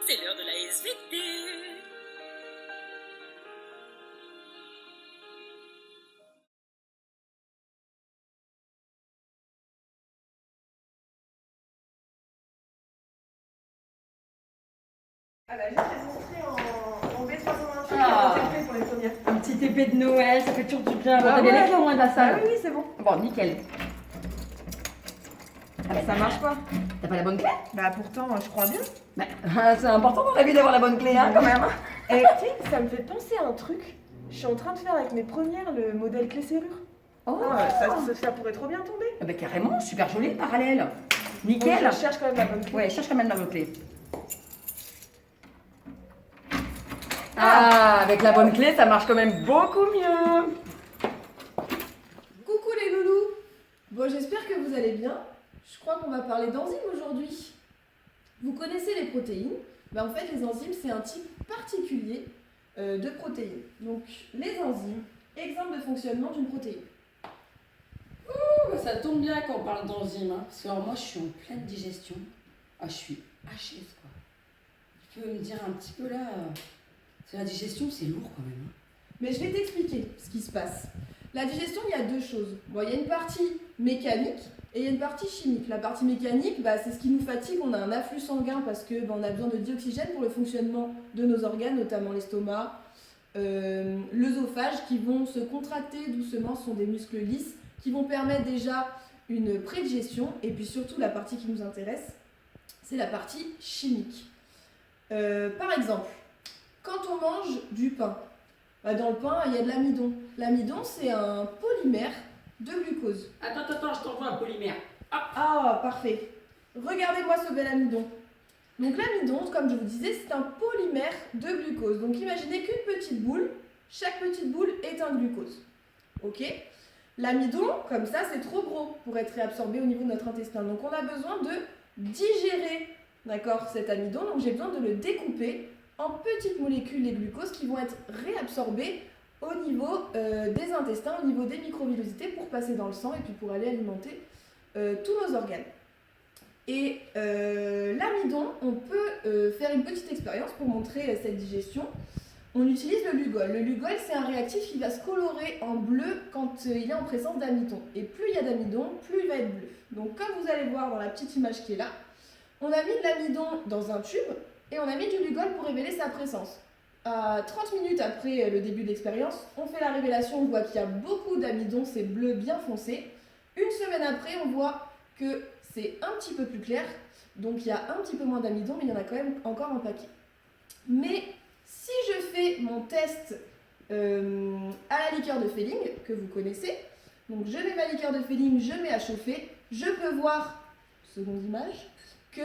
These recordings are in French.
c'est l'heure de la SVT. Ah bah j'ai inscrit en B328 Ah. en TP pour les premières. Un petit épée de Noël, ça fait toujours du bien. Bon, Ah t'as bien ouais. écrit au moins de la Ah salle. oui, oui, c'est bon. Bon, nickel. Ah bah ça marche pas. T'as pas la bonne clé? Bah pourtant, je crois bien. Bah, c'est important dans la vie d'avoir la bonne clé, hein, quand même. Et tu sais, ça me fait penser à un truc. Je suis en train de faire avec mes premières le modèle clé serrure. Oh, Ah, ça pourrait trop bien tomber. Ah bah, carrément, super joli, parallèle. Bon, Nickel. je cherche quand même la bonne clé. Ouais, cherche quand même la bonne clé. Ah, avec la bonne clé, ça marche quand même beaucoup mieux. Coucou les loulous. Bon, j'espère que vous allez bien. Je crois qu'on va parler d'enzymes aujourd'hui. Vous connaissez les protéines. En fait, les enzymes, c'est un type particulier de protéines. Donc, les enzymes, exemple de fonctionnement d'une protéine. Ça tombe bien qu'on parle d'enzymes, hein, parce que alors, moi, je suis en pleine digestion. Ah, je suis HS, quoi. Tu peux me dire un petit peu là... Parce que la digestion, c'est lourd quand même. Hein. Mais je vais t'expliquer ce qui se passe. La digestion, il y a deux choses. Bon, il y a une partie mécanique et il y a une partie chimique. La partie mécanique, c'est ce qui nous fatigue. On a un afflux sanguin parce que on a besoin de dioxygène pour le fonctionnement de nos organes, notamment l'estomac, l'œsophage, qui vont se contracter doucement. Ce sont des muscles lisses qui vont permettre déjà une prédigestion. Et puis surtout, la partie qui nous intéresse, c'est la partie chimique. Par exemple, quand on mange du pain, dans le pain, il y a de l'amidon. L'amidon, c'est un polymère de glucose. Attends, je t'envoie un polymère. Ah, parfait. Regardez-moi ce bel amidon. Donc l'amidon, comme je vous disais, c'est un polymère de glucose. Donc imaginez qu'une petite boule, chaque petite boule est un glucose. Ok ? L'amidon, comme ça, c'est trop gros pour être réabsorbé au niveau de notre intestin. Donc on a besoin de digérer, d'accord, cet amidon. Donc j'ai besoin de le découper en petites molécules, les glucoses, qui vont être réabsorbées au niveau des intestins, au niveau des microvillosités, pour passer dans le sang et puis pour aller alimenter tous nos organes. Et l'amidon, on peut faire une petite expérience pour montrer cette digestion. On utilise le lugol. Le lugol, c'est un réactif qui va se colorer en bleu quand il est en présence d'amidon. Et plus il y a d'amidon, plus il va être bleu. Donc comme vous allez voir dans la petite image qui est là, on a mis de l'amidon dans un tube et on a mis du lugol pour révéler sa présence. À 30 minutes après le début de l'expérience, on fait la révélation, on voit qu'il y a beaucoup d'amidon, c'est bleu bien foncé. Une semaine après, on voit que c'est un petit peu plus clair, donc il y a un petit peu moins d'amidon, mais il y en a quand même encore un paquet. Mais si je fais mon test à la liqueur de Fehling, que vous connaissez, donc je mets ma liqueur de Fehling, je mets à chauffer, je peux voir, seconde image, que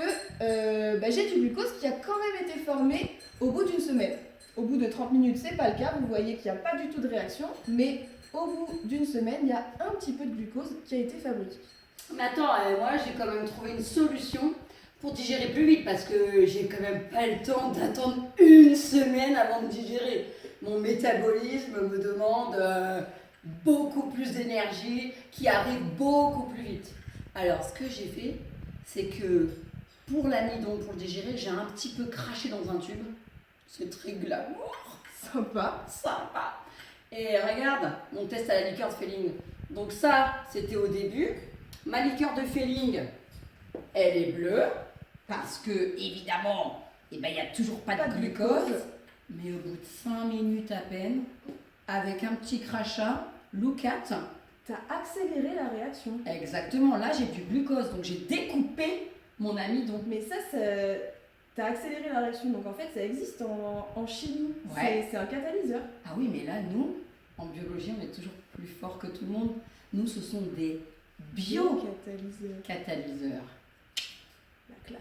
j'ai du glucose qui a quand même été formé au bout d'une semaine. Au bout de 30 minutes, c'est pas le cas, vous voyez qu'il n'y a pas du tout de réaction, mais au bout d'une semaine, il y a un petit peu de glucose qui a été fabriqué. Mais attends, moi j'ai quand même trouvé une solution pour digérer plus vite parce que j'ai quand même pas le temps d'attendre une semaine avant de digérer. Mon métabolisme me demande beaucoup plus d'énergie qui arrive beaucoup plus vite. Alors ce que j'ai fait, c'est que pour l'amidon, pour le digérer, j'ai un petit peu craché dans un tube. C'est très glamour. Sympa. Et regarde, mon test à la liqueur de Fehling. Donc ça, c'était au début. Ma liqueur de Fehling, elle est bleue. Parce que, évidemment, il n'y a toujours pas de glucose. Mais au bout de 5 minutes à peine, avec un petit crachat, look at. T'as accéléré la réaction. Exactement, là j'ai du glucose, donc j'ai découpé mon amidon. Mais ça, t'as accéléré la réaction, donc en fait ça existe en chimie. Ouais. C'est un catalyseur. Ah oui, mais là, nous, en biologie, on est toujours plus fort que tout le monde. Nous, ce sont des Catalyseur. La classe.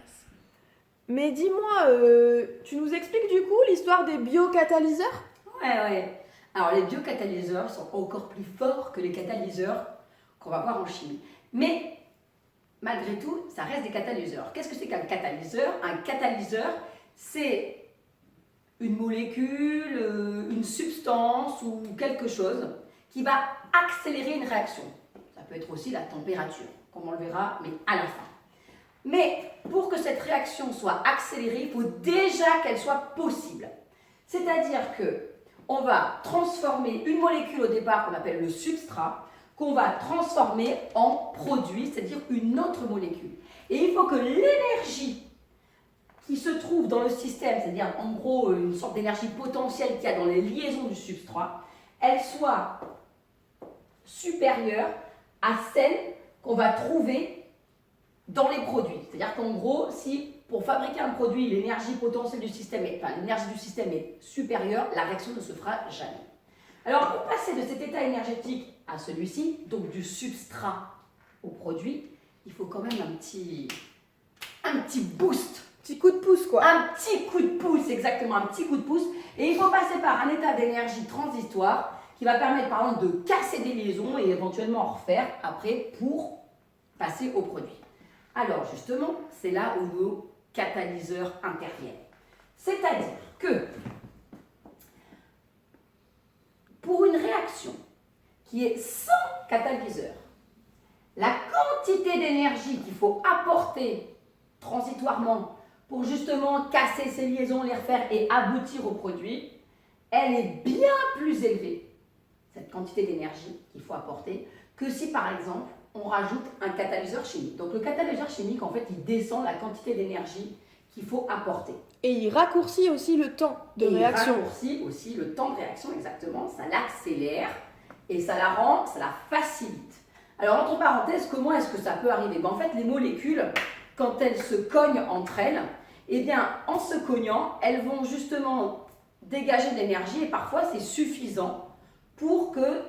Mais dis-moi, tu nous expliques du coup l'histoire des biocatalyseurs ? Ouais. Alors, les biocatalyseurs sont encore plus forts que les catalyseurs qu'on va voir en chimie. Mais, malgré tout, ça reste des catalyseurs. Qu'est-ce que c'est qu'un catalyseur ? Un catalyseur, c'est une molécule, une substance ou quelque chose qui va accélérer une réaction. Ça peut être aussi la température, comme on le verra, mais à la fin. Mais pour que cette réaction soit accélérée, il faut déjà qu'elle soit possible. C'est-à-dire que on va transformer une molécule au départ qu'on appelle le substrat, qu'on va transformer en produit, c'est-à-dire une autre molécule. Et il faut que l'énergie qui se trouve dans le système, c'est-à-dire en gros une sorte d'énergie potentielle qu'il y a dans les liaisons du substrat, elle soit supérieure à celle qu'on va trouver dans les produits. C'est-à-dire qu'en gros, si pour fabriquer un produit, l'énergie potentielle du système, l'énergie du système est supérieure, la réaction ne se fera jamais. Alors, pour passer de cet état énergétique à celui-ci, donc du substrat au produit, il faut quand même un petit boost. Petit coup de pouce, quoi. Un petit coup de pouce, exactement, un petit coup de pouce. Et il faut passer par un état d'énergie transitoire qui va permettre, par exemple, de casser des liaisons et éventuellement en refaire après pour passer au produit. Alors, justement, c'est là où nos catalyseurs interviennent. C'est-à-dire que pour une réaction qui est sans catalyseur, la quantité d'énergie qu'il faut apporter transitoirement pour justement casser ces liaisons, les refaire et aboutir au produit, elle est bien plus élevée, cette quantité d'énergie qu'il faut apporter, que si par exemple on rajoute un catalyseur chimique. Donc le catalyseur chimique, en fait, il descend la quantité d'énergie qu'il faut apporter. Et il raccourcit aussi le temps de réaction. Il raccourcit aussi le temps de réaction, exactement, ça l'accélère et ça la rend, ça la facilite. Alors entre parenthèses, comment est-ce que ça peut arriver? En fait, les molécules, quand elles se cognent entre elles, eh bien, en se cognant, elles vont justement dégager de l'énergie et parfois c'est suffisant pour que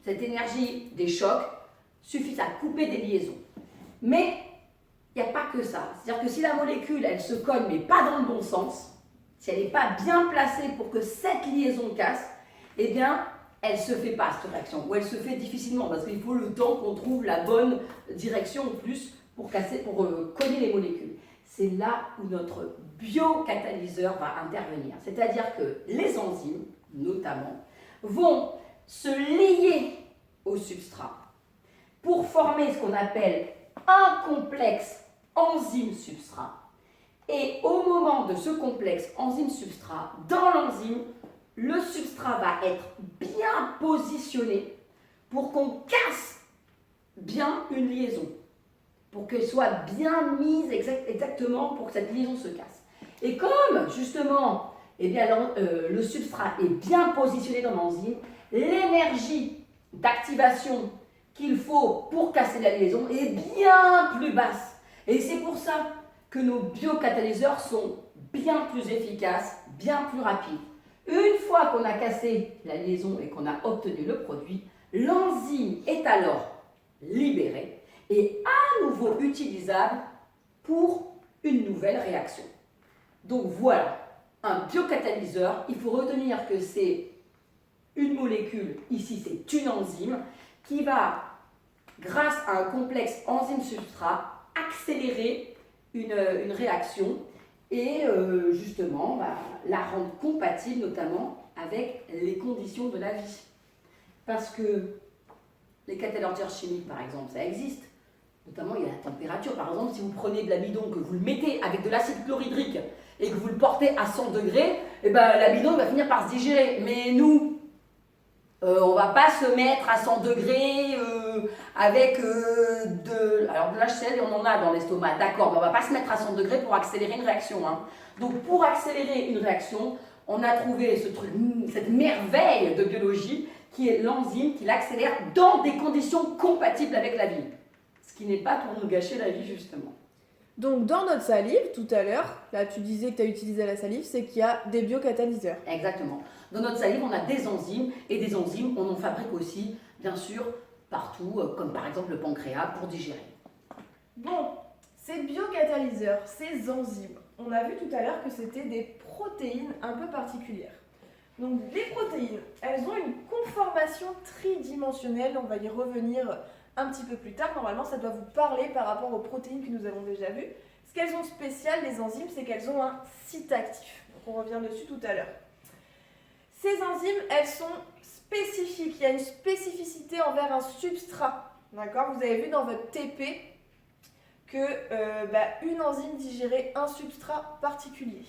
cette énergie des chocs suffise à couper des liaisons. Mais il n'y a pas que ça. C'est-à-dire que si la molécule, elle se cogne mais pas dans le bon sens, si elle n'est pas bien placée pour que cette liaison casse, eh bien, elle ne se fait pas cette réaction, ou elle se fait difficilement parce qu'il faut le temps qu'on trouve la bonne direction en plus pour cogner les molécules. C'est là où notre biocatalyseur va intervenir. C'est-à-dire que les enzymes, notamment, vont se lier au substrat pour former ce qu'on appelle un complexe enzyme-substrat. Et au moment de ce complexe enzyme-substrat, dans l'enzyme, le substrat va être bien positionné pour qu'on casse bien une liaison, pour qu'elle soit bien mise exactement pour que cette liaison se casse. Et comme justement eh bien, le substrat est bien positionné dans l'enzyme, l'énergie d'activation qu'il faut pour casser la liaison est bien plus basse. Et c'est pour ça que nos biocatalyseurs sont bien plus efficaces, bien plus rapides. Une fois qu'on a cassé la liaison et qu'on a obtenu le produit, l'enzyme est alors libérée et à nouveau utilisable pour une nouvelle réaction. Donc voilà, un biocatalyseur, il faut retenir que c'est une molécule, ici c'est une enzyme, qui va, grâce à un complexe enzyme-substrat, accélérer une réaction et justement la rendre compatible notamment avec les conditions de la vie. Parce que les catalyseurs chimiques, par exemple, ça existe. Notamment, il y a la température. Par exemple, si vous prenez de l'amidon, que vous le mettez avec de l'acide chlorhydrique et que vous le portez à 100 degrés, eh ben, l'amidon va finir par se digérer. Mais nous, on ne va pas se mettre à 100 degrés avec de l'HCl, on en a dans l'estomac, d'accord, mais on ne va pas se mettre à 100 degrés pour accélérer une réaction. Hein. Donc, pour accélérer une réaction, on a trouvé ce truc, cette merveille de biologie qui est l'enzyme qui l'accélère dans des conditions compatibles avec la vie. Ce qui n'est pas pour nous gâcher la vie, justement. Donc, dans notre salive, tout à l'heure, là tu disais que tu as utilisé la salive, c'est qu'il y a des biocatalyseurs. Exactement. Dans notre salive, on a des enzymes, et des enzymes, on en fabrique aussi, bien sûr, partout, comme par exemple le pancréas, pour digérer. Bon, ces biocatalyseurs, ces enzymes, on a vu tout à l'heure que c'était des protéines un peu particulières. Donc, les protéines, elles ont une conformation tridimensionnelle, on va y revenir un petit peu plus tard. Normalement, ça doit vous parler par rapport aux protéines que nous avons déjà vues. Ce qu'elles ont de spécial, les enzymes, c'est qu'elles ont un site actif. Donc, on revient dessus tout à l'heure. Ces enzymes, elles sont spécifiques. Il y a une spécificité envers un substrat. D'accord ? Vous avez vu dans votre TP une enzyme digérait un substrat particulier.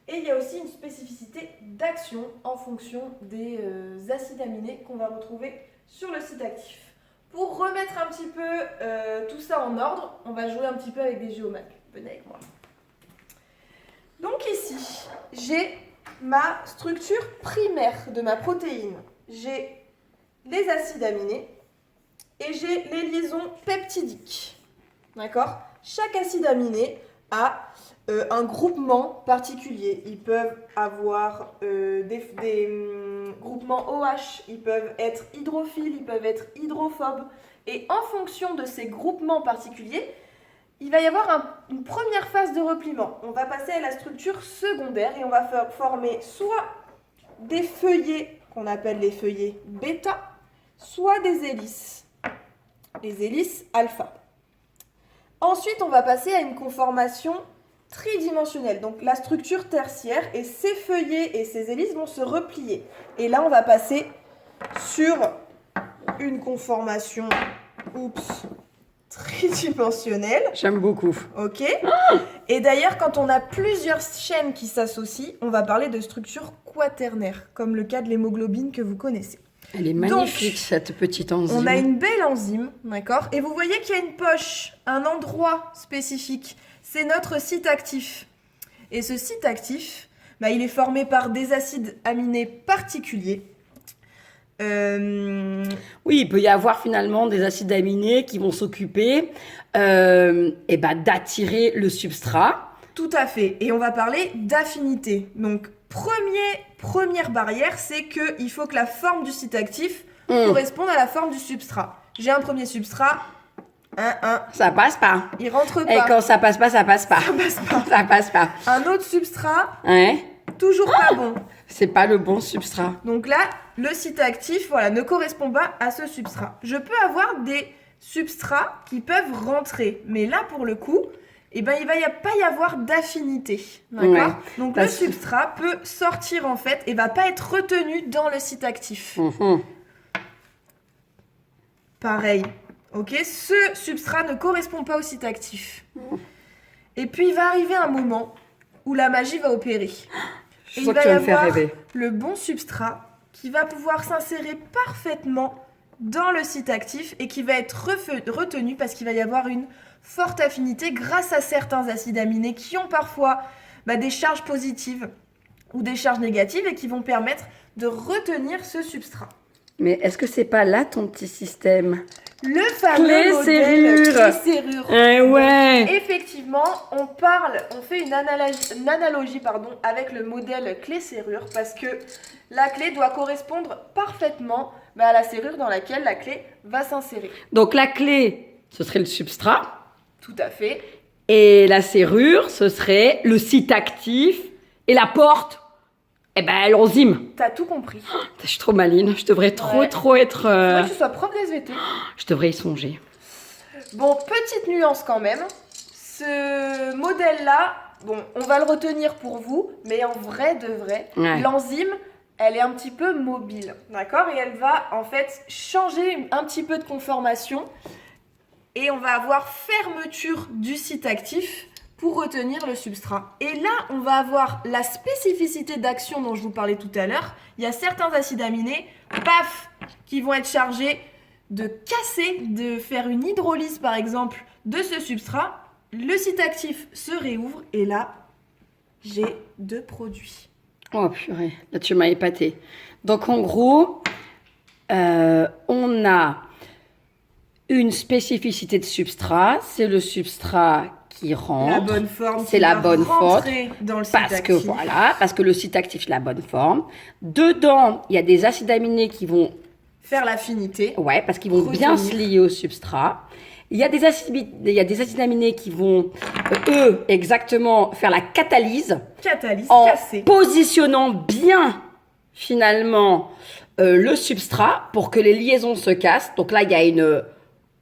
Et il y a aussi une spécificité d'action en fonction des acides aminés qu'on va retrouver sur le site actif. Pour remettre un petit peu tout ça en ordre, on va jouer un petit peu avec des géomètres. Venez avec moi. Donc ici, j'ai ma structure primaire de ma protéine. J'ai les acides aminés et j'ai les liaisons peptidiques. D'accord ? Chaque acide aminé a un groupement particulier. Ils peuvent avoir des groupements OH, ils peuvent être hydrophiles, ils peuvent être hydrophobes. Et en fonction de ces groupements particuliers, il va y avoir une première phase de repliement. On va passer à la structure secondaire et on va former soit des feuillets, qu'on appelle les feuillets bêta, soit des hélices, les hélices alpha. Ensuite, on va passer à une conformation tridimensionnelle, donc la structure tertiaire, et ces feuillets et ces hélices vont se replier. Et là, on va passer sur une conformation, tridimensionnelle. J'aime beaucoup. Ok. Et d'ailleurs, quand on a plusieurs chaînes qui s'associent, on va parler de structure quaternaire, comme le cas de l'hémoglobine que vous connaissez. Elle est magnifique, cette petite enzyme. On a une belle enzyme, d'accord ? Et vous voyez qu'il y a une poche, un endroit spécifique. C'est notre site actif. Et ce site actif, il est formé par des acides aminés particuliers. Oui, il peut y avoir finalement des acides aminés qui vont s'occuper d'attirer le substrat. Tout à fait. Et on va parler d'affinité. Donc, première barrière, c'est qu'il faut que la forme du site actif corresponde à la forme du substrat. J'ai un premier substrat, Ça passe pas. il rentre pas. Et quand ça passe pas, ça passe pas. Ça passe pas. Ça passe pas. Un autre substrat, Ouais. toujours pas bon. C'est pas le bon substrat. Donc là, le site actif ne correspond pas à ce substrat. Je peux avoir des substrats qui peuvent rentrer. Mais là, pour le coup, il va pas y avoir d'affinité. D'accord ? Ouais. Donc le substrat peut sortir en fait et va pas être retenu dans le site actif. Pareil. Ok ? Ce substrat ne correspond pas au site actif. Et puis il va arriver un moment où la magie va opérer. Je sens que tu vas me faire rêver. Le bon substrat qui va pouvoir s'insérer parfaitement dans le site actif et qui va être retenu parce qu'il va y avoir une forte affinité grâce à certains acides aminés qui ont parfois des charges positives ou des charges négatives et qui vont permettre de retenir ce substrat. Mais est-ce que c'est pas là ton petit système ? Le fameux modèle clé-serrure. Ouais. Donc, effectivement, on fait une analogie avec le modèle clé-serrure parce que la clé doit correspondre parfaitement à la serrure dans laquelle la clé va s'insérer. Donc la clé, ce serait le substrat. Tout à fait. Et la serrure, ce serait le site actif. Et la porte, l'enzyme. T'as tout compris. Je suis trop maline. Je devrais trop être... Faudrait que tu sois prof d'SVT. Je devrais y songer. Bon, petite nuance quand même. Ce modèle-là, on va le retenir pour vous, mais en vrai de vrai, l'enzyme, elle est un petit peu mobile, d'accord ? Et elle va en fait changer un petit peu de conformation et on va avoir fermeture du site actif pour retenir le substrat. Et là, on va avoir la spécificité d'action dont je vous parlais tout à l'heure. Il y a certains acides aminés, qui vont être chargés de casser, de faire une hydrolyse par exemple de ce substrat. Le site actif se réouvre et là, j'ai 2 produits. Oh purée, là tu m'as épatée. Donc en gros, on a une spécificité de substrat, c'est le substrat qui rentre. La bonne forme. C'est la bonne forme. Dans le site parce actif. parce que le site actif, c'est la bonne forme. Dedans, il y a des acides aminés qui vont faire l'affinité. Ouais, parce qu'ils vont bien se lier au substrat. Il y a des acides aminés qui vont, exactement, faire la catalyse. En casser. Positionnant bien, finalement, le substrat pour que les liaisons se cassent. Donc là, il y a une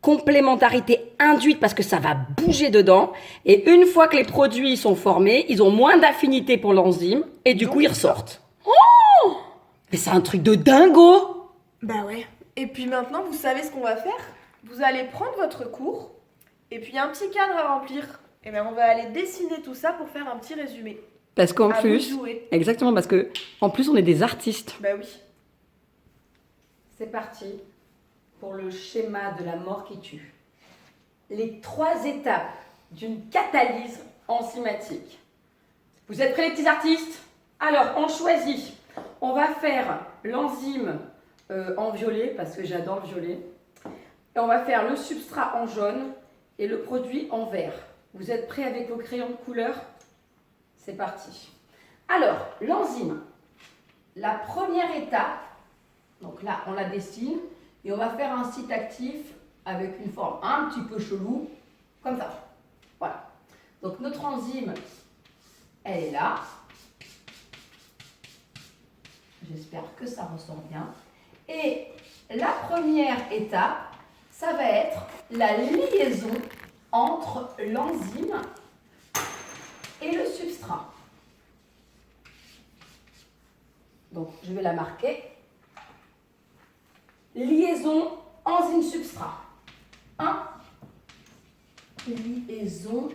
complémentarité induite parce que ça va bouger dedans. Et une fois que les produits sont formés, ils ont moins d'affinité pour l'enzyme et du coup, ils ressortent. Oh ! Mais c'est un truc de dingo! Bah ouais. Et puis maintenant, vous savez ce qu'on va faire ? Vous allez prendre votre cours Et puis il y a un petit cadre à remplir. Et bien on va aller dessiner tout ça pour faire un petit résumé. Parce qu'en À vous de plus, jouer. exactement, parce que en plus on est des artistes. Bah oui. C'est parti pour le schéma de la mort qui tue. Les 3 étapes d'une catalyse enzymatique. Vous êtes prêts les petits artistes? Alors, on choisit. On va faire l'enzyme en violet, parce que j'adore le violet. Et on va faire le substrat en jaune et le produit en vert. Vous êtes prêts avec vos crayons de couleur? C'est parti. Alors, l'enzyme. La première étape, donc là, on la dessine et on va faire un site actif avec une forme un petit peu chelou, comme ça. Voilà. Donc, notre enzyme, elle est là. J'espère que ça ressort bien. Et la première étape, ça va être la liaison entre l'enzyme et le substrat. Donc, je vais la marquer. Liaison enzyme-substrat. 1. Liaison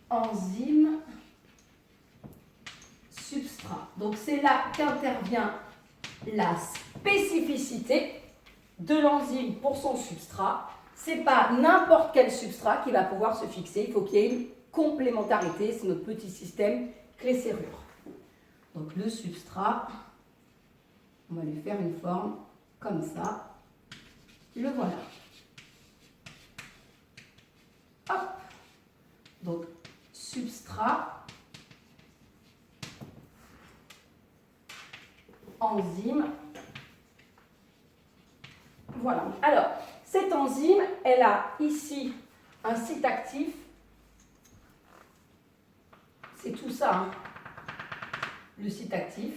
enzyme-substrat. Donc, c'est là qu'intervient la spécificité de l'enzyme pour son substrat. Ce n'est pas n'importe quel substrat qui va pouvoir se fixer. Il faut qu'il y ait une complémentarité. C'est notre petit système clé-serrure. Donc, le substrat, on va lui faire une forme comme ça. Le voilà. Hop. Donc, substrat, enzyme. Voilà. Alors, cette enzyme, elle a ici un site actif. C'est tout ça, hein, le site actif.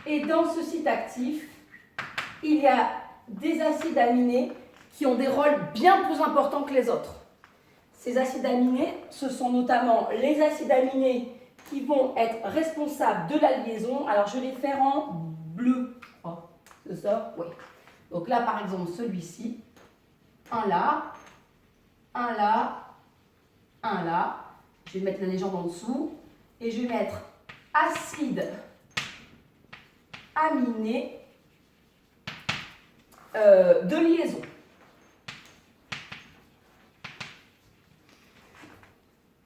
Et dans ce site actif, il y a des acides aminés qui ont des rôles bien plus importants que les autres. Ces acides aminés, ce sont notamment les acides aminés qui vont être responsables de la liaison. Alors, je vais les faire en bleu, je crois. C'est ça? Oui. Donc là, par exemple, celui-ci, un là, un là, un là. Je vais mettre la légende en dessous et je vais mettre acide aminé de liaison.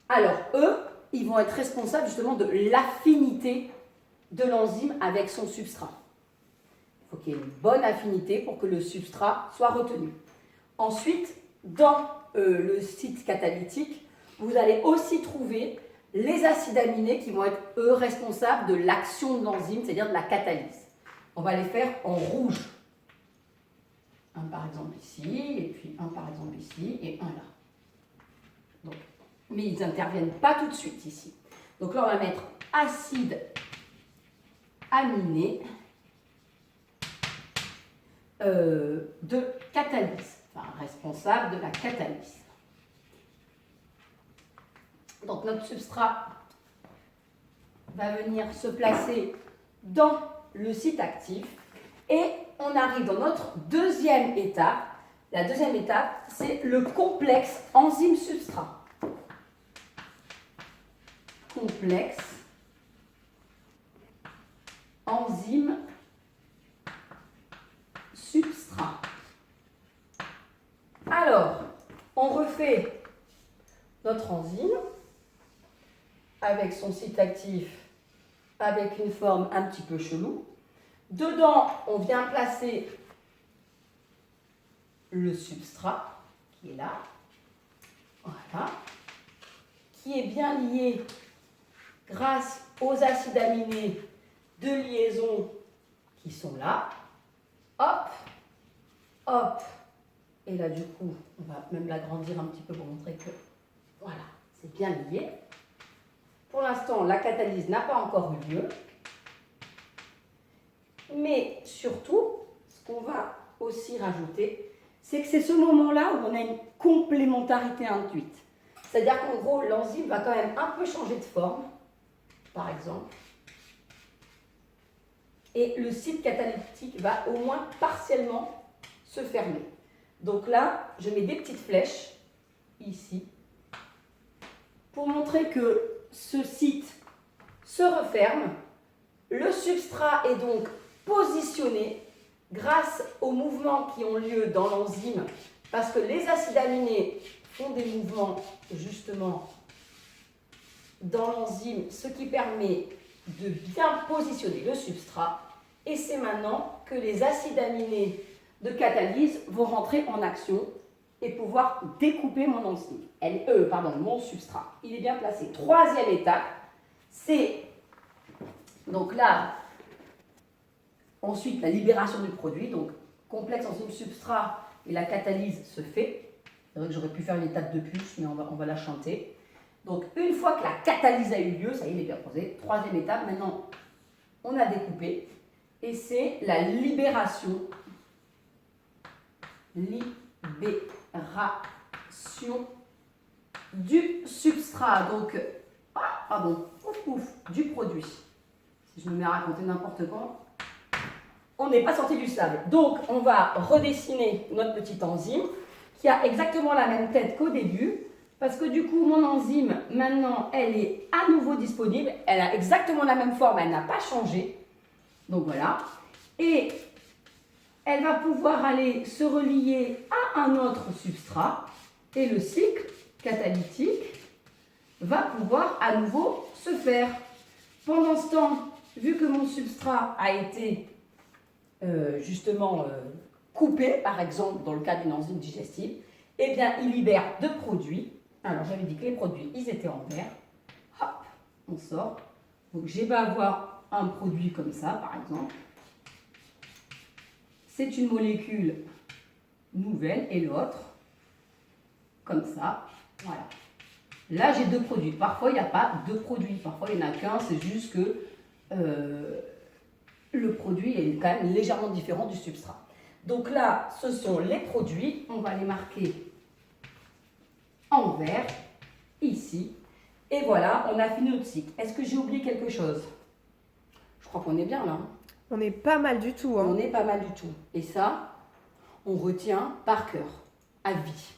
Alors, eux, ils vont être responsables justement de l'affinité de l'enzyme avec son substrat. Il faut qu'il y ait une bonne affinité pour que le substrat soit retenu. Ensuite, dans le site catalytique, vous allez aussi trouver les acides aminés qui vont être, eux, responsables de l'action de l'enzyme, c'est-à-dire de la catalyse. On va les faire en rouge. Un par exemple ici, et puis un par exemple ici, et un là. Donc, mais ils n'interviennent pas tout de suite ici. Donc là, on va mettre acide aminé de catalyse, enfin responsable de la catalyse. Donc notre substrat va venir se placer dans le site actif et on arrive dans notre deuxième étape. La deuxième étape, c'est le complexe enzyme-substrat. Complexe enzyme-substrat. Alors, on refait notre enzyme avec son site actif, avec une forme un petit peu chelou. Dedans, on vient placer le substrat qui est là, voilà, qui est bien lié grâce aux acides aminés de liaison qui sont là. Hop, hop. Et là, du coup, on va même l'agrandir un petit peu pour montrer que, voilà, c'est bien lié. Pour l'instant, la catalyse n'a pas encore eu lieu. Mais surtout, ce qu'on va aussi rajouter, c'est que c'est ce moment-là où on a une complémentarité induite. C'est-à-dire qu'en gros, l'enzyme va quand même un peu changer de forme, par exemple. Et le site catalytique va au moins partiellement se fermer. Donc là, je mets des petites flèches ici pour montrer que ce site se referme. Le substrat est donc positionné grâce aux mouvements qui ont lieu dans l'enzyme, parce que les acides aminés font des mouvements justement dans l'enzyme, ce qui permet de bien positionner le substrat. Et c'est maintenant que les acides aminés de catalyse vont rentrer en action et pouvoir découper mon enzyme. Mon substrat. Il est bien placé. Troisième étape, c'est donc là, ensuite la libération du produit. Donc complexe enzyme substrat et la catalyse se fait. C'est vrai que j'aurais pu faire une étape de plus, mais on va la chanter. Donc une fois que la catalyse a eu lieu, ça y est, il est bien posé. Troisième étape, maintenant on a découpé. Et c'est la libération du substrat, donc du produit. Si je me mets à raconter n'importe quoi, on n'est pas sorti du sable. Donc on va redessiner notre petite enzyme qui a exactement la même tête qu'au début, parce que du coup mon enzyme maintenant elle est à nouveau disponible, elle a exactement la même forme, elle n'a pas changé. Donc voilà, et elle va pouvoir aller se relier à un autre substrat et le cycle catalytique va pouvoir à nouveau se faire. Pendant ce temps, vu que mon substrat a été coupé, par exemple dans le cas d'une enzyme digestive, eh bien il libère deux produits. Alors j'avais dit que les produits, ils étaient en vert. Hop, on sort. Donc j'ai vais avoir un produit comme ça, par exemple. C'est une molécule nouvelle et l'autre, comme ça, voilà. Là, j'ai deux produits. Parfois, il n'y a pas deux produits. Parfois, il n'y en a qu'un. C'est juste que le produit est quand même légèrement différent du substrat. Donc là, ce sont les produits. On va les marquer en vert, ici. Et voilà, on a fini notre cycle. Est-ce que j'ai oublié quelque chose? Je crois qu'on est bien là. On est pas mal du tout. On est pas mal du tout. Et ça, on retient par cœur, à vie.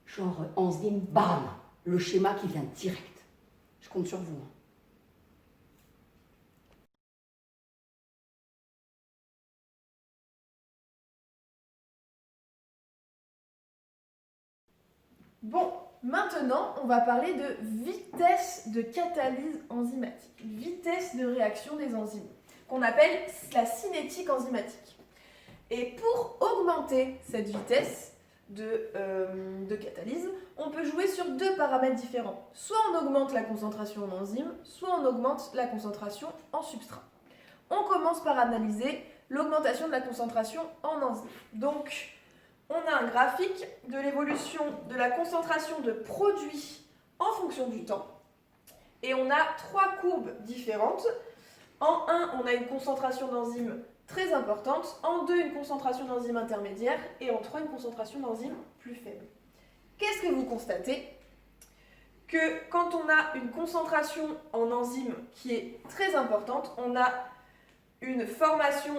Genre enzyme, bam, le schéma qui vient direct. Je compte sur vous. Bon, maintenant, on va parler de vitesse de catalyse enzymatique, vitesse de réaction des enzymes, qu'on appelle la cinétique enzymatique. Et pour augmenter cette vitesse de catalyse, on peut jouer sur deux paramètres différents. Soit on augmente la concentration en enzyme, soit on augmente la concentration en substrat. On commence par analyser l'augmentation de la concentration en enzyme. Donc, on a un graphique de l'évolution de la concentration de produits en fonction du temps. Et on a trois courbes différentes. En 1, on a une concentration d'enzyme très importante. En 2, une concentration d'enzyme intermédiaire. Et en 3, une concentration d'enzyme plus faible. Qu'est-ce que vous constatez? Que quand on a une concentration en enzyme qui est très importante, on a une formation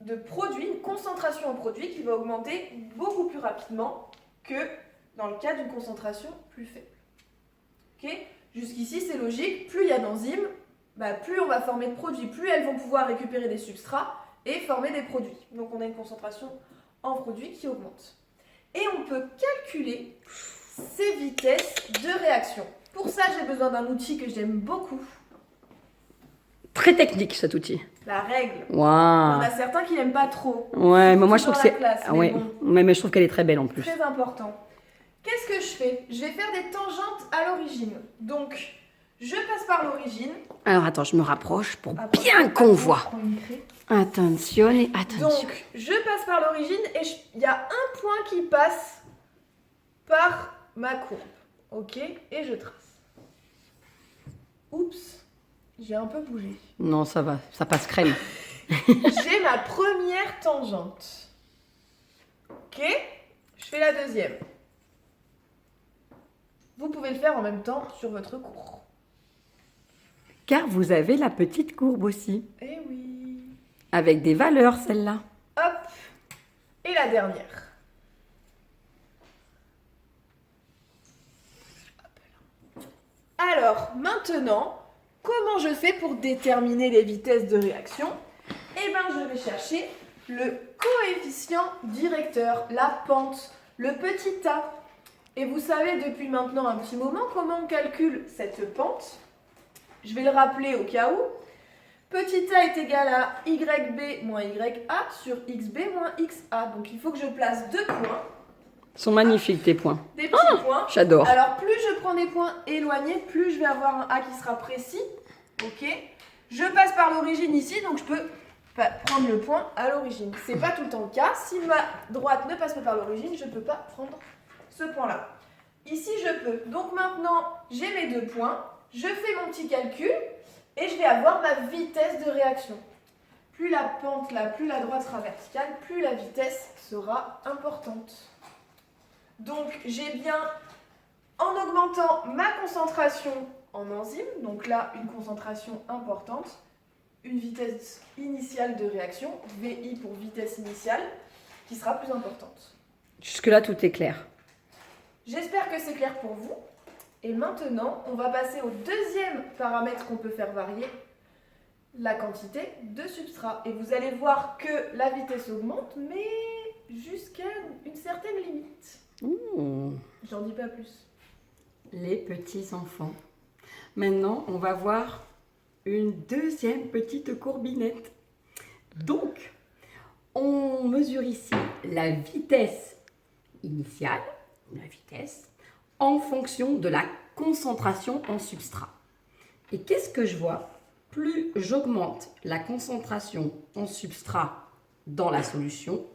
de produits, une concentration en produit qui va augmenter beaucoup plus rapidement que dans le cas d'une concentration plus faible. Okay? Jusqu'ici, c'est logique. Plus il y a d'enzymes, plus on va former de produits, plus elles vont pouvoir récupérer des substrats et former des produits. Donc on a une concentration en produits qui augmente. Et on peut calculer ces vitesses de réaction. Pour ça, j'ai besoin d'un outil que j'aime beaucoup. Très technique cet outil. La règle. Waouh. Il y en a certains qui n'aiment pas trop. Ouais, mais moi je trouve que c'est. Ouais. Bon. Mais je trouve qu'elle est très belle en plus. Très important. Qu'est-ce que je fais? Je vais faire des tangentes à l'origine. Donc, je passe par l'origine. Alors attends, je me rapproche pour bien qu'on voit. Attention et attention. Donc, je passe par l'origine et il y a un point qui passe par ma courbe. Ok? Et je trace. Oups, j'ai un peu bougé. Non, ça va, ça passe crème. J'ai ma première tangente. Ok? Je fais la deuxième. Vous pouvez le faire en même temps sur votre cours. Car vous avez la petite courbe aussi. Eh oui. Avec des valeurs, celle-là. Hop. Et la dernière. Alors, maintenant, comment je fais pour déterminer les vitesses de réaction? Eh bien, je vais chercher le coefficient directeur, la pente, le petit a. Et vous savez depuis maintenant un petit moment comment on calcule cette pente. Je vais le rappeler au cas où. Petit a est égal à yb moins ya sur xb moins xa. Donc il faut que je place 2 points. Ils sont magnifiques tes points. Des petits points. J'adore. Alors plus je prends des points éloignés, plus je vais avoir un a qui sera précis. Ok. Je passe par l'origine ici, donc je peux prendre le point à l'origine. C'est pas tout le temps le cas. Si ma droite ne passe pas par l'origine, je ne peux pas prendre ce point-là. Ici, je peux. Donc maintenant, j'ai mes 2 points. Je fais mon petit calcul et je vais avoir ma vitesse de réaction. Plus la pente là, plus la droite sera verticale, plus la vitesse sera importante. Donc j'ai bien, en augmentant ma concentration en enzyme, donc là une concentration importante, une vitesse initiale de réaction, VI pour vitesse initiale, qui sera plus importante. Jusque-là, tout est clair. J'espère que c'est clair pour vous. Et maintenant, on va passer au deuxième paramètre qu'on peut faire varier, la quantité de substrat. Et vous allez voir que la vitesse augmente, mais jusqu'à une certaine limite. J'en dis pas plus. Les petits enfants. Maintenant, on va voir une deuxième petite courbinette. Donc, on mesure ici la vitesse initiale, la vitesse, en fonction de la concentration en substrat. Et qu'est-ce que je vois? Plus j'augmente la concentration en substrat dans la solution,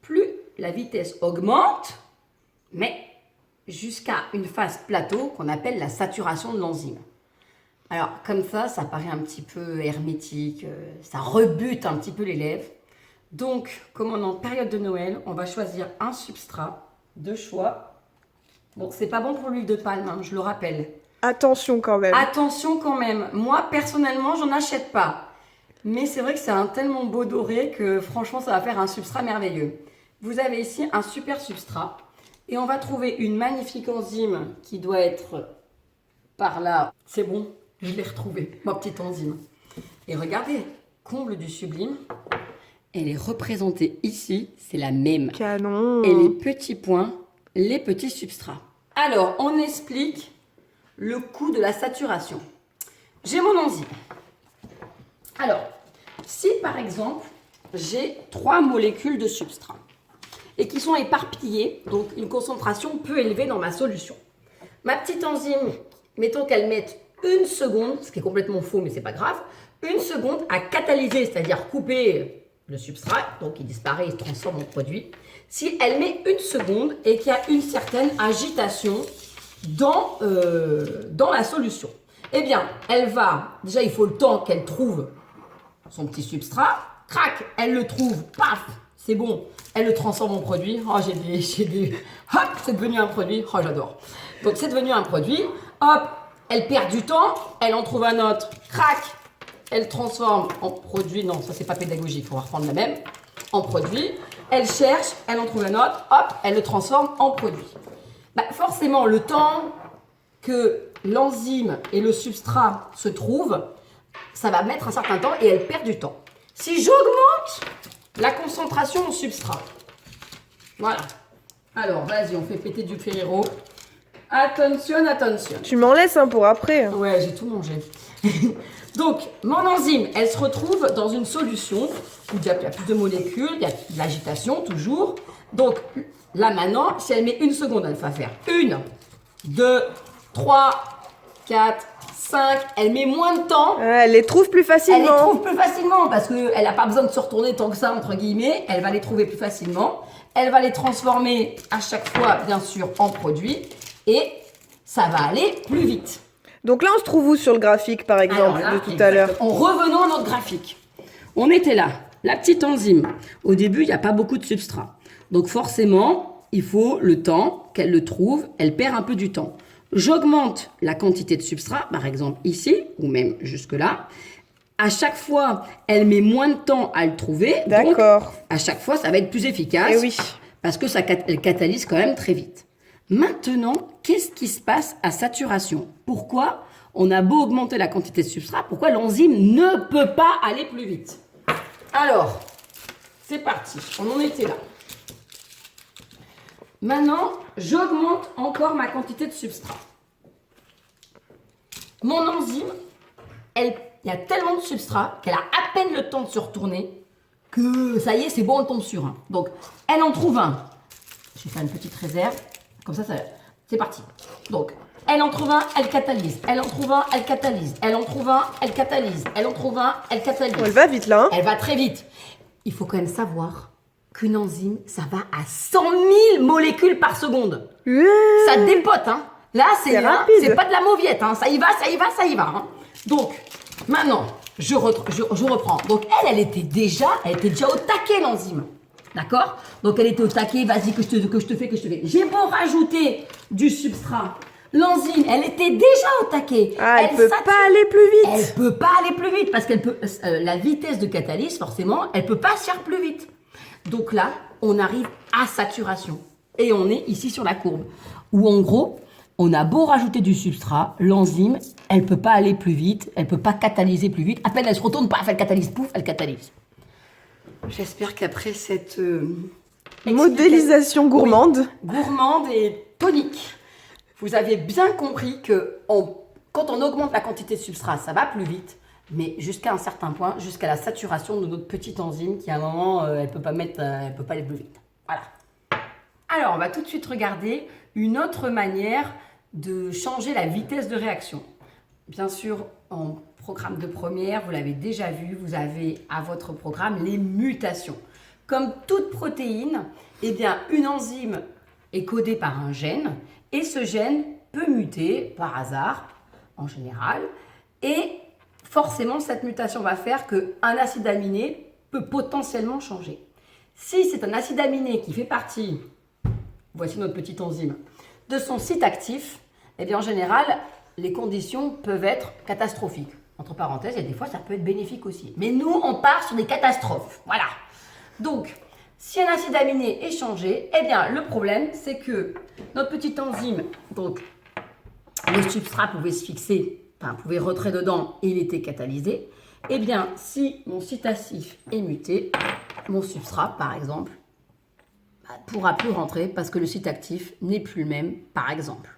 plus la vitesse augmente, mais jusqu'à une phase plateau qu'on appelle la saturation de l'enzyme. Alors, comme ça paraît un petit peu hermétique, ça rebute un petit peu l'élève. Donc, comme on est en période de Noël, on va choisir un substrat de choix. Bon, c'est pas bon pour l'huile de palme, hein, je le rappelle. Attention quand même. Attention quand même. Moi, personnellement, j'en achète pas. Mais c'est vrai que c'est un tellement beau doré que franchement, ça va faire un substrat merveilleux. Vous avez ici un super substrat. Et on va trouver une magnifique enzyme qui doit être par là. C'est bon, je l'ai retrouvée, ma petite enzyme. Et regardez, comble du sublime, elle est représentée ici, c'est la même. Canon. Et les petits points, les petits substrats. Alors, on explique le coût de la saturation. J'ai mon enzyme. Alors, si par exemple, j'ai 3 molécules de substrat et qui sont éparpillées, donc une concentration peu élevée dans ma solution. Ma petite enzyme, mettons qu'elle mette 1 seconde, ce qui est complètement faux, mais c'est pas grave, 1 seconde à catalyser, c'est-à-dire couper le substrat, donc il disparaît, il se transforme en produit. Si elle met 1 seconde et qu'il y a une certaine agitation dans la solution, eh bien, elle va, déjà il faut le temps qu'elle trouve son petit substrat, crac, elle le trouve, paf, c'est bon, elle le transforme en produit. Oh, hop, c'est devenu un produit. Oh, j'adore. Donc, c'est devenu un produit. Hop, elle perd du temps, elle en trouve un autre. Crac, elle transforme en produit. Non, ça, c'est pas pédagogique, on va reprendre la même. En produit. Elle cherche, elle en trouve un autre. Hop, elle le transforme en produit. Bah, forcément, le temps que l'enzyme et le substrat se trouvent, ça va mettre un certain temps et elle perd du temps. Si j'augmente la concentration en substrat, voilà. Alors, vas-y, on fait péter du Ferrero. Attention, attention. Tu m'en laisses un pour après. Ouais, j'ai tout mangé. Donc, mon enzyme, elle se retrouve dans une solution où il y a plus de molécules, il y a de l'agitation toujours. Donc, là maintenant, si elle met 1 seconde, elle va faire 1, 2, 3, 4, 5. Elle met moins de temps. Elle les trouve plus facilement. Elle les trouve plus facilement parce qu'elle n'a pas besoin de se retourner tant que ça, entre guillemets. Elle va les trouver plus facilement. Elle va les transformer à chaque fois, bien sûr, en produits. Et ça va aller plus vite. Donc là, on se trouve où sur le graphique, par exemple, Alors là, de tout à l'heure? En revenant à notre graphique. On était là. La petite enzyme. Au début, il n'y a pas beaucoup de substrat. Donc forcément, il faut le temps qu'elle le trouve. Elle perd un peu du temps. J'augmente la quantité de substrat, par exemple ici, ou même jusque-là. À chaque fois, elle met moins de temps à le trouver. D'accord. Donc, à chaque fois, ça va être plus efficace. Eh oui. Parce que elle catalyse quand même très vite. Maintenant, qu'est-ce qui se passe à saturation? Pourquoi on a beau augmenter la quantité de substrat, pourquoi l'enzyme ne peut pas aller plus vite? Alors, c'est parti, on en était là. Maintenant, j'augmente encore ma quantité de substrat. Mon enzyme, il y a tellement de substrat qu'elle a à peine le temps de se retourner que ça y est, c'est bon, on tombe sur un. Donc, elle en trouve un. Je vais faire une petite réserve. Comme ça, c'est parti. Donc, elle en trouve un, elle catalyse. Elle en trouve un, elle catalyse. Elle en trouve un, elle catalyse. Elle en trouve un, elle catalyse. Elle va vite là. Hein. Elle va très vite. Il faut quand même savoir qu'une enzyme, ça va à 100 000 molécules par seconde. Ça dépote, hein. Là, c'est pas de la mauviette, hein. Ça y va, ça y va, ça y va. Hein. Donc, maintenant, je reprends. Donc, elle était déjà au taquet, l'enzyme. D'accord? Donc, elle était au taquet. Vas-y, que je te fais. J'ai beau rajouter du substrat. L'enzyme, elle était déjà au taquet. Ah, elle peut pas aller plus vite. Elle peut pas aller plus vite parce qu'elle peut, la vitesse de catalyse, forcément, elle peut pas se faire plus vite. Donc là, on arrive à saturation. Et on est ici sur la courbe. Où en gros, on a beau rajouter du substrat, l'enzyme, elle peut pas aller plus vite, elle peut pas catalyser plus vite. À peine elle se retourne, paf, elle catalyse, pouf, elle catalyse. J'espère qu'après cette modélisation gourmande, gourmande et tonique, vous avez bien compris que quand on augmente la quantité de substrat, ça va plus vite, mais jusqu'à un certain point, jusqu'à la saturation de notre petite enzyme qui à un moment, elle peut pas aller plus vite. Voilà. Alors, on va tout de suite regarder une autre manière de changer la vitesse de réaction. Bien sûr, en programme de première, vous l'avez déjà vu, vous avez à votre programme les mutations. Comme toute protéine, eh bien, une enzyme est codée par un gène et ce gène peut muter par hasard, en général, et forcément, cette mutation va faire qu'un acide aminé peut potentiellement changer. Si c'est un acide aminé qui fait partie, voici notre petite enzyme, de son site actif, eh bien, en général, les conditions peuvent être catastrophiques. Entre parenthèses, il y a des fois, ça peut être bénéfique aussi. Mais nous, on part sur des catastrophes. Voilà. Donc, si un acide aminé est changé, eh bien, le problème, c'est que notre petite enzyme, donc, le substrat pouvait se fixer, pouvait rentrer dedans et il était catalysé. Eh bien, si mon site actif est muté, mon substrat, par exemple, ne pourra plus rentrer parce que le site actif n'est plus le même, par exemple.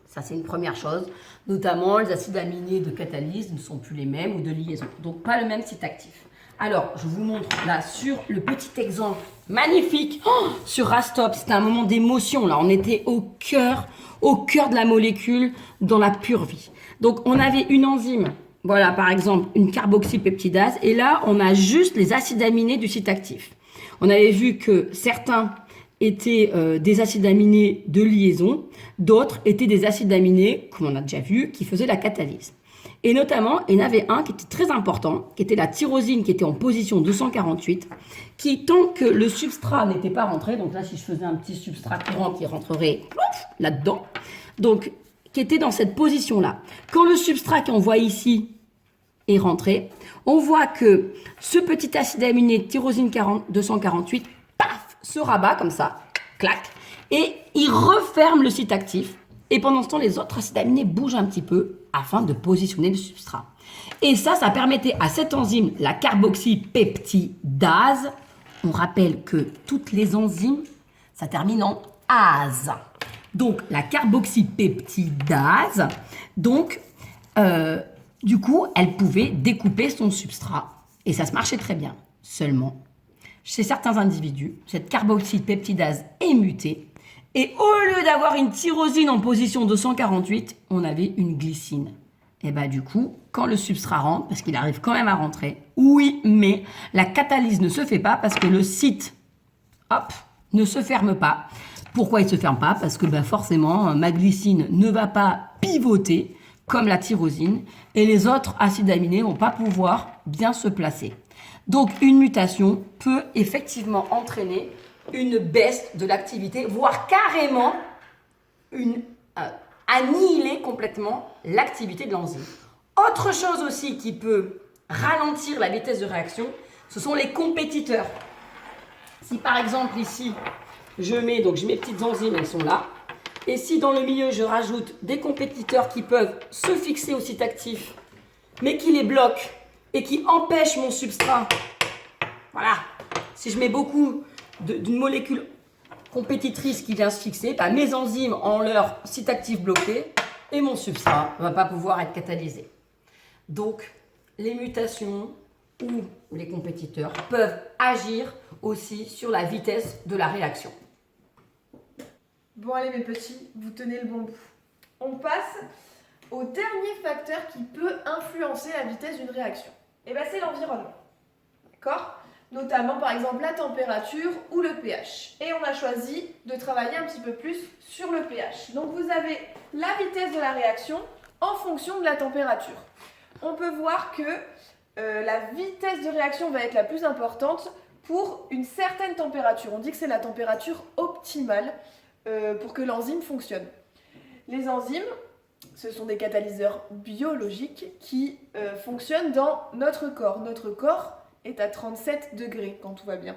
Ça, c'est une première chose. Notamment, les acides aminés de catalyse ne sont plus les mêmes ou de liaison. Donc, pas le même site actif. Alors, je vous montre là sur le petit exemple magnifique sur Rastop. C'était un moment d'émotion. Là, on était au cœur de la molécule, dans la pure vie. Donc, on avait une enzyme. Voilà, par exemple, une carboxypeptidase. Et là, on a juste les acides aminés du site actif. On avait vu que certains étaient des acides aminés de liaison, d'autres étaient des acides aminés, comme on a déjà vu, qui faisaient la catalyse. Et notamment, il y en avait un qui était très important, qui était la tyrosine, qui était en position 248, qui, tant que le substrat n'était pas rentré, donc là, si je faisais un petit substrat courant qui rentrerait là-dedans, donc qui était dans cette position-là. Quand le substrat qu'on voit ici est rentré, on voit que ce petit acide aminé tyrosine 248, paf, se rabat comme ça, clac, et il referme le site actif. Et pendant ce temps, les autres acides aminés bougent un petit peu afin de positionner le substrat. Et ça permettait à cette enzyme, la carboxypeptidase, on rappelle que toutes les enzymes, ça termine en ase. Donc, la carboxypeptidase, donc, du coup, elle pouvait découper son substrat. Et ça se marchait très bien. Seulement, chez certains individus, cette carboxypeptidase est mutée. Et au lieu d'avoir une tyrosine en position 248, on avait une glycine. Et bah du coup, quand le substrat rentre, parce qu'il arrive quand même à rentrer, oui, mais la catalyse ne se fait pas parce que le site, ne se ferme pas. Pourquoi il ne se ferme pas? Parce que forcément, ma glycine ne va pas pivoter comme la tyrosine et les autres acides aminés ne vont pas pouvoir bien se placer. Donc, une mutation peut effectivement entraîner une baisse de l'activité, voire carrément annihiler complètement l'activité de l'enzyme. Autre chose aussi qui peut ralentir la vitesse de réaction, ce sont les compétiteurs. Si par exemple ici, j'ai mes petites enzymes, elles sont là. Et si dans le milieu, je rajoute des compétiteurs qui peuvent se fixer au site actif, mais qui les bloquent et qui empêchent mon substrat, voilà, si je mets beaucoup d'une molécule compétitrice qui vient se fixer, bah, mes enzymes ont leur site actif bloqué et mon substrat ne va pas pouvoir être catalysé. Donc, les mutations ou les compétiteurs peuvent agir aussi sur la vitesse de la réaction. Bon allez mes petits, vous tenez le bon bout. On passe au dernier facteur qui peut influencer la vitesse d'une réaction. Et bien c'est l'environnement. D'accord ? Notamment par exemple la température ou le pH. Et on a choisi de travailler un petit peu plus sur le pH. Donc vous avez la vitesse de la réaction en fonction de la température. On peut voir que la vitesse de réaction va être la plus importante pour une certaine température. On dit que c'est la température optimale pour que l'enzyme fonctionne. Les enzymes, ce sont des catalyseurs biologiques qui fonctionnent dans notre corps. Notre corps est à 37 degrés quand tout va bien.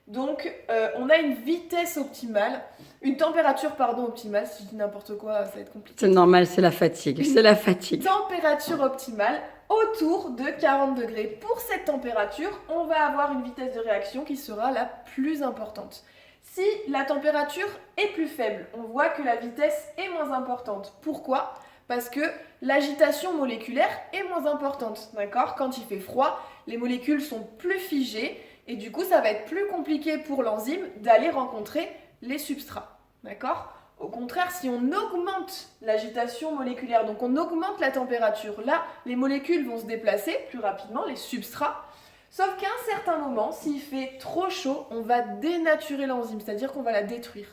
Donc, on a une vitesse optimale, une température optimale, si je dis n'importe quoi, ça va être compliqué. C'est normal, c'est la fatigue, c'est la fatigue. Température optimale autour de 40 degrés. Pour cette température, on va avoir une vitesse de réaction qui sera la plus importante. Si la température est plus faible, on voit que la vitesse est moins importante. Pourquoi ? Parce que l'agitation moléculaire est moins importante, d'accord ? Quand il fait froid, les molécules sont plus figées et du coup, ça va être plus compliqué pour l'enzyme d'aller rencontrer les substrats, d'accord ? Au contraire, si on augmente l'agitation moléculaire, donc on augmente la température, là, les molécules vont se déplacer plus rapidement, les substrats. Sauf qu'à un certain moment, s'il fait trop chaud, on va dénaturer l'enzyme, c'est-à-dire qu'on va la détruire.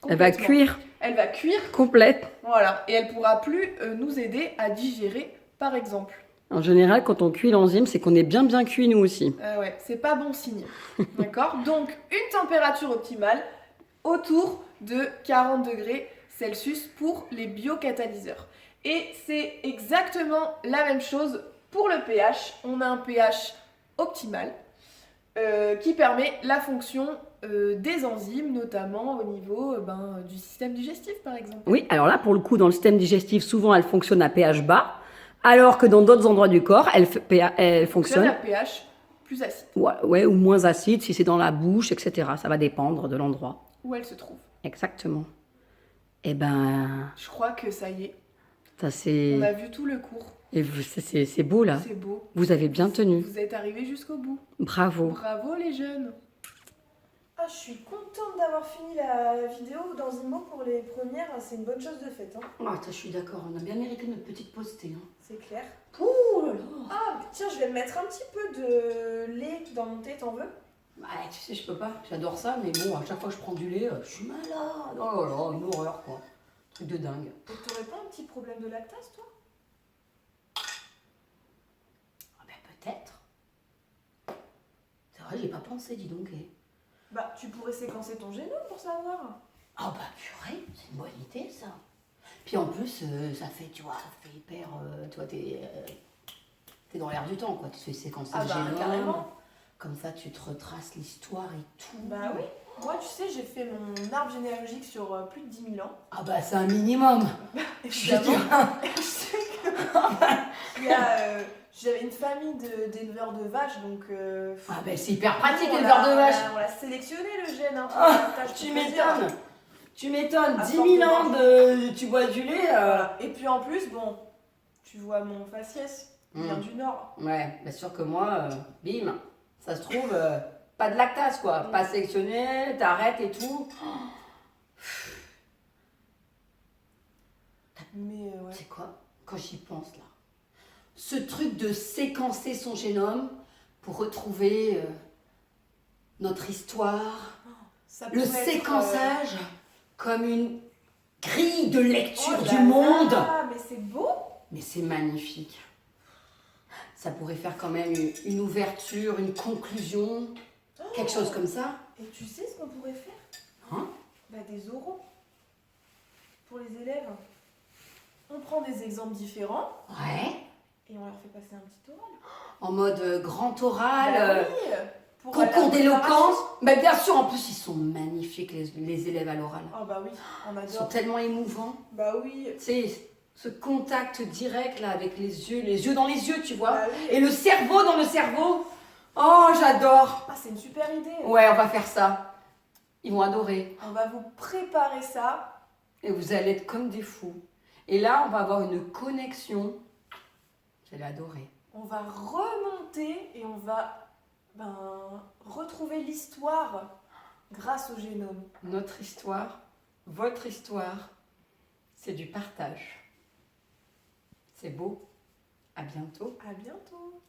Elle va cuire. Elle va cuire. Complète. Voilà, et elle ne pourra plus nous aider à digérer, par exemple. En général, quand on cuit l'enzyme, c'est qu'on est bien cuit nous aussi. Ouais, c'est pas bon signe. D'accord ? Donc, une température optimale autour de 40 degrés Celsius pour les biocatalyseurs. Et c'est exactement la même chose pour le pH. On a un pH optimal qui permet la fonction des enzymes, notamment au niveau du système digestif, par exemple. Oui, alors là, pour le coup, dans le système digestif, souvent, elle fonctionne à pH bas, alors que dans d'autres endroits du corps, elle fonctionne à pH plus acide. Ouais, ou moins acide, si c'est dans la bouche, etc. Ça va dépendre de l'endroit. Où elle se trouve. Exactement. Eh ben... Je crois que ça y est. Ça, c'est... On a vu tout le cours. Et c'est beau, là. C'est beau. Vous avez bien tenu. Vous êtes arrivés jusqu'au bout. Bravo. Bravo, les jeunes. Ah, je suis contente d'avoir fini la vidéo d'Enzymmo pour les premières. C'est une bonne chose de faite. Hein. Ah, je suis d'accord, on a bien mérité notre petite pause thé. Hein. C'est clair. Ouh là là. Ah, tiens, je vais me mettre un petit peu de lait dans mon thé, t'en veux ? Bah, tu sais, je peux pas, j'adore ça, mais bon, à chaque fois que je prends du lait, je suis malade. Oh là là, une horreur quoi. Truc de dingue. Et t'aurais pas un petit problème de lactase, toi ? Ah ben peut-être. C'est vrai, j'y ai pas pensé, dis donc. Bah, tu pourrais séquencer ton génome pour savoir. Ah bah purée, c'est une bonne idée ça. Puis en plus, ça fait, tu vois, ça fait hyper, tu vois, t'es dans l'air du temps quoi, tu fais séquencer le génome. Carrément. Comme ça, tu te retraces l'histoire et tout. Bah oui. Moi, tu sais, j'ai fait mon arbre généalogique sur plus de 10 000 ans. Ah bah c'est un minimum. Évidemment. Je sais que j'avais une famille d'éleveurs de vaches, donc... Ah bah c'est hyper pratique l'éleveur de vaches. On l'a sélectionné le gène. Hein, Tu m'étonnes. Tu m'étonnes. À 10 force 000 de ans manger. tu bois du lait. Et puis en plus, bon, tu vois mon faciès, il vient du Nord. Ouais, bien sûr que moi, bim, ça se trouve, pas de lactase quoi. Pas sélectionné, t'arrêtes et tout. Mais ouais. C'est quoi, quand j'y pense là, ce truc de séquencer son génome pour retrouver notre histoire, Ça le pourrait être, séquençage comme une grille de lecture oh du là monde. là, mais c'est beau. Mais c'est magnifique. Ça pourrait faire quand même une ouverture, une conclusion, quelque chose comme ça. Et tu sais ce qu'on pourrait faire ? Hein ? Bah, des oraux. Pour les élèves. On prend des exemples différents Ouais. et on leur fait passer un petit oral. En mode grand oral. Bah oui. Pour aller à Concours la d'éloquence. Mais bien sûr, en plus, ils sont magnifiques, les élèves à l'oral. Oh bah oui, on Ils sont adore. tellement émouvants. Bah oui. Tu sais, ce contact direct là avec les yeux dans les yeux, tu vois. Bah oui. Et le cerveau dans le cerveau. Oh, j'adore. Ah, c'est une super idée. Ouais, on va faire ça. Ils vont adorer. On va vous préparer ça. Et vous allez être comme des fous. Et là, on va avoir une connexion. Vous allez adorer. On va remonter et on va retrouver l'histoire grâce au génome. Notre histoire, votre histoire, c'est du partage. C'est beau. À bientôt. À bientôt.